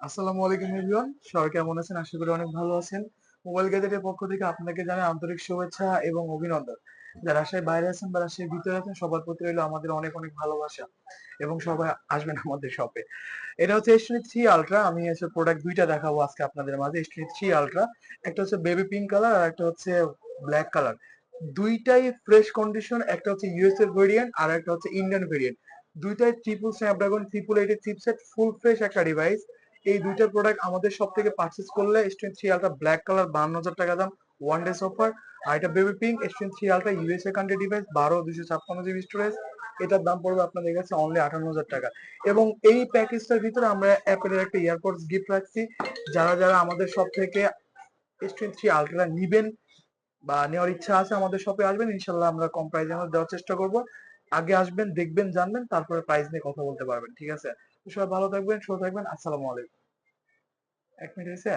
আসসালামু আলাইকুম এভরিওয়ান, সবাই কেমন আছেন? আশা করি অনেক ভালো আছেন। মোবাইল গ্যাজেটের পক্ষ থেকে আপনাকে জানাই আন্তরিক শুভেচ্ছা এবং অভিনন্দন। যারা রাজশাহীর বাইরে আছেন বা রাজশাহীর ভিতরে আছেন সবার প্রতি রইল আমাদের অনেক অনেক ভালোবাসা এবং সবাই আসবেন আমাদের শপে। এটা হচ্ছে S23 আলট্রা। আমি হচ্ছে প্রোডাক্ট দুইটা দেখাবো আজকে আপনাদের মাঝে। S23 আলট্রা, একটা হচ্ছে বেবি পিঙ্ক কালার আর একটা হচ্ছে ব্ল্যাক কালার। দুইটাই ফ্রেশ কন্ডিশন। একটা হচ্ছে ইউএস এর ভেরিয়েন্ট আর একটা হচ্ছে ইন্ডিয়ান ভেরিয়েন্ট। দুইটাই triple Snapdragon 888 chipset, full fresh একটা ডিভাইস। এই দুইটা প্রোডাক্ট আমাদের সব থেকে পারচেজ করলে S23 আলট্রা ব্ল্যাক কালার 52,000 টাকা দাম, ওয়ান ডেজ অফার। আর এটা baby pink S23 ultra USA country device, 12 256 GB storage. এটার দাম পড়বে আপনাদের কাছে অনলি 58,000 টাকা। এবং এই প্যাকেজটার ভিতরে আমরা অ্যাপেলের একটা ইয়ারপডস গিফট রাখছি। যারা যারা আমাদের সব থেকে S23 আলট্রা নিবেন বা নেওয়ার ইচ্ছা আছে আমাদের শপে আসবেন, ইনশাল্লাহ আমরা কম প্রাইসে আমরা দেওয়ার চেষ্টা করব। আগে আসবেন, দেখবেন, জানবেন, তারপরে প্রাইস নিয়ে কথা বলতে পারবেন। ঠিক আছে? তো সবাই ভালো থাকবেন, সুস্থ থাকবেন। আসসালামু আলাইকুম। 1 মিনিট হয়েছে।